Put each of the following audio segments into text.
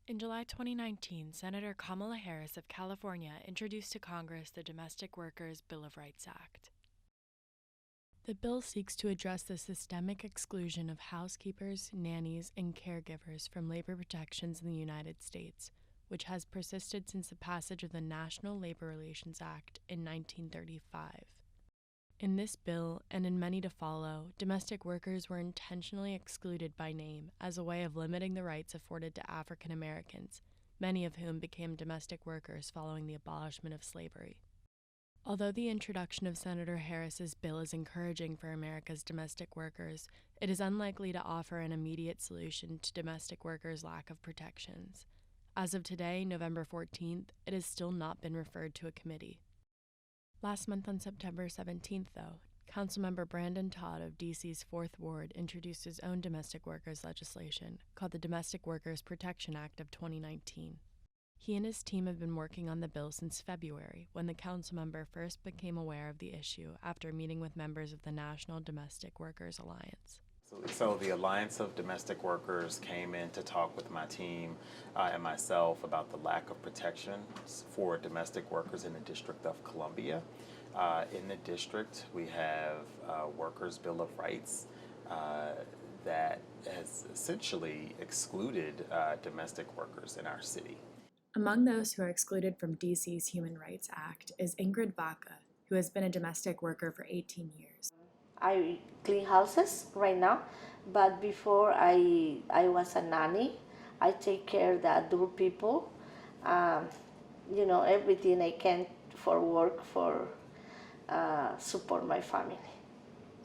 In July 2019, Senator Kamala Harris of California introduced to Congress the Domestic Workers Bill of Rights Act. The bill seeks to address the systemic exclusion of housekeepers, nannies, and caregivers from labor protections in the United States, which has persisted since the passage of the National Labor Relations Act in 1935. In this bill, and in many to follow, domestic workers were intentionally excluded by name as a way of limiting the rights afforded to African Americans, many of whom became domestic workers following the abolishment of slavery. Although the introduction of Senator Harris's bill is encouraging for America's domestic workers, it is unlikely to offer an immediate solution to domestic workers' lack of protections. As of today, November 14th, it has still not been referred to a committee. Last month on September 17th, though, Councilmember Brandon Todd of D.C.'s 4th Ward introduced his own domestic workers legislation called the Domestic Workers Protection Act of 2019. He and his team have been working on the bill since February, when the councilmember first became aware of the issue after meeting with members of the National Domestic Workers Alliance. So the Alliance of Domestic Workers came in to talk with my team and myself about the lack of protections for domestic workers in the District of Columbia. In the district, we have Workers' Bill of Rights that has essentially excluded domestic workers in our city. Among those who are excluded from D.C.'s Human Rights Act is Ingrid Vaca, who has been a domestic worker for 18 years. I clean houses right now, but before I was a nanny. I take care of the adult people, everything I can for work for support my family.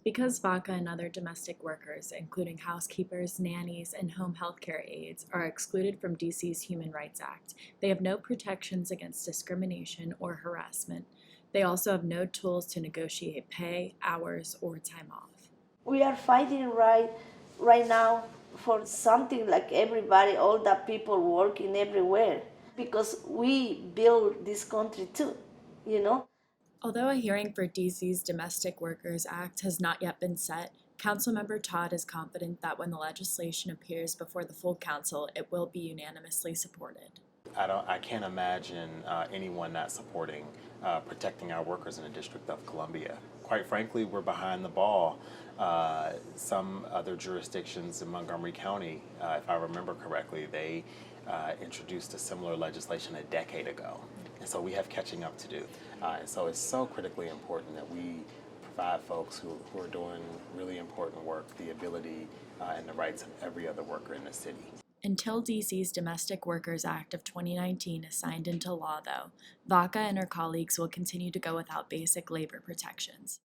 Because Vaca and other domestic workers, including housekeepers, nannies, and home healthcare aides, are excluded from D.C.'s Human Rights Act, they have no protections against discrimination or harassment. They also have no tools to negotiate pay, hours, or time off. We are fighting right now for something like everybody, all the people working everywhere, because we build this country too. Although a hearing for D.C.'s Domestic Workers Act has not yet been set, Councilmember Todd is confident that when the legislation appears before the full council, it will be unanimously supported. I can't imagine anyone not supporting protecting our workers in the District of Columbia. Quite frankly, we're behind the ball. Some other jurisdictions in Montgomery County, if I remember correctly, they introduced a similar legislation a decade ago. And so we have catching up to do. And so it's so critically important that we provide folks who are doing really important work the ability and the rights of every other worker in the city. Until D.C.'s Domestic Workers Act of 2019 is signed into law, though, Vaca and her colleagues will continue to go without basic labor protections.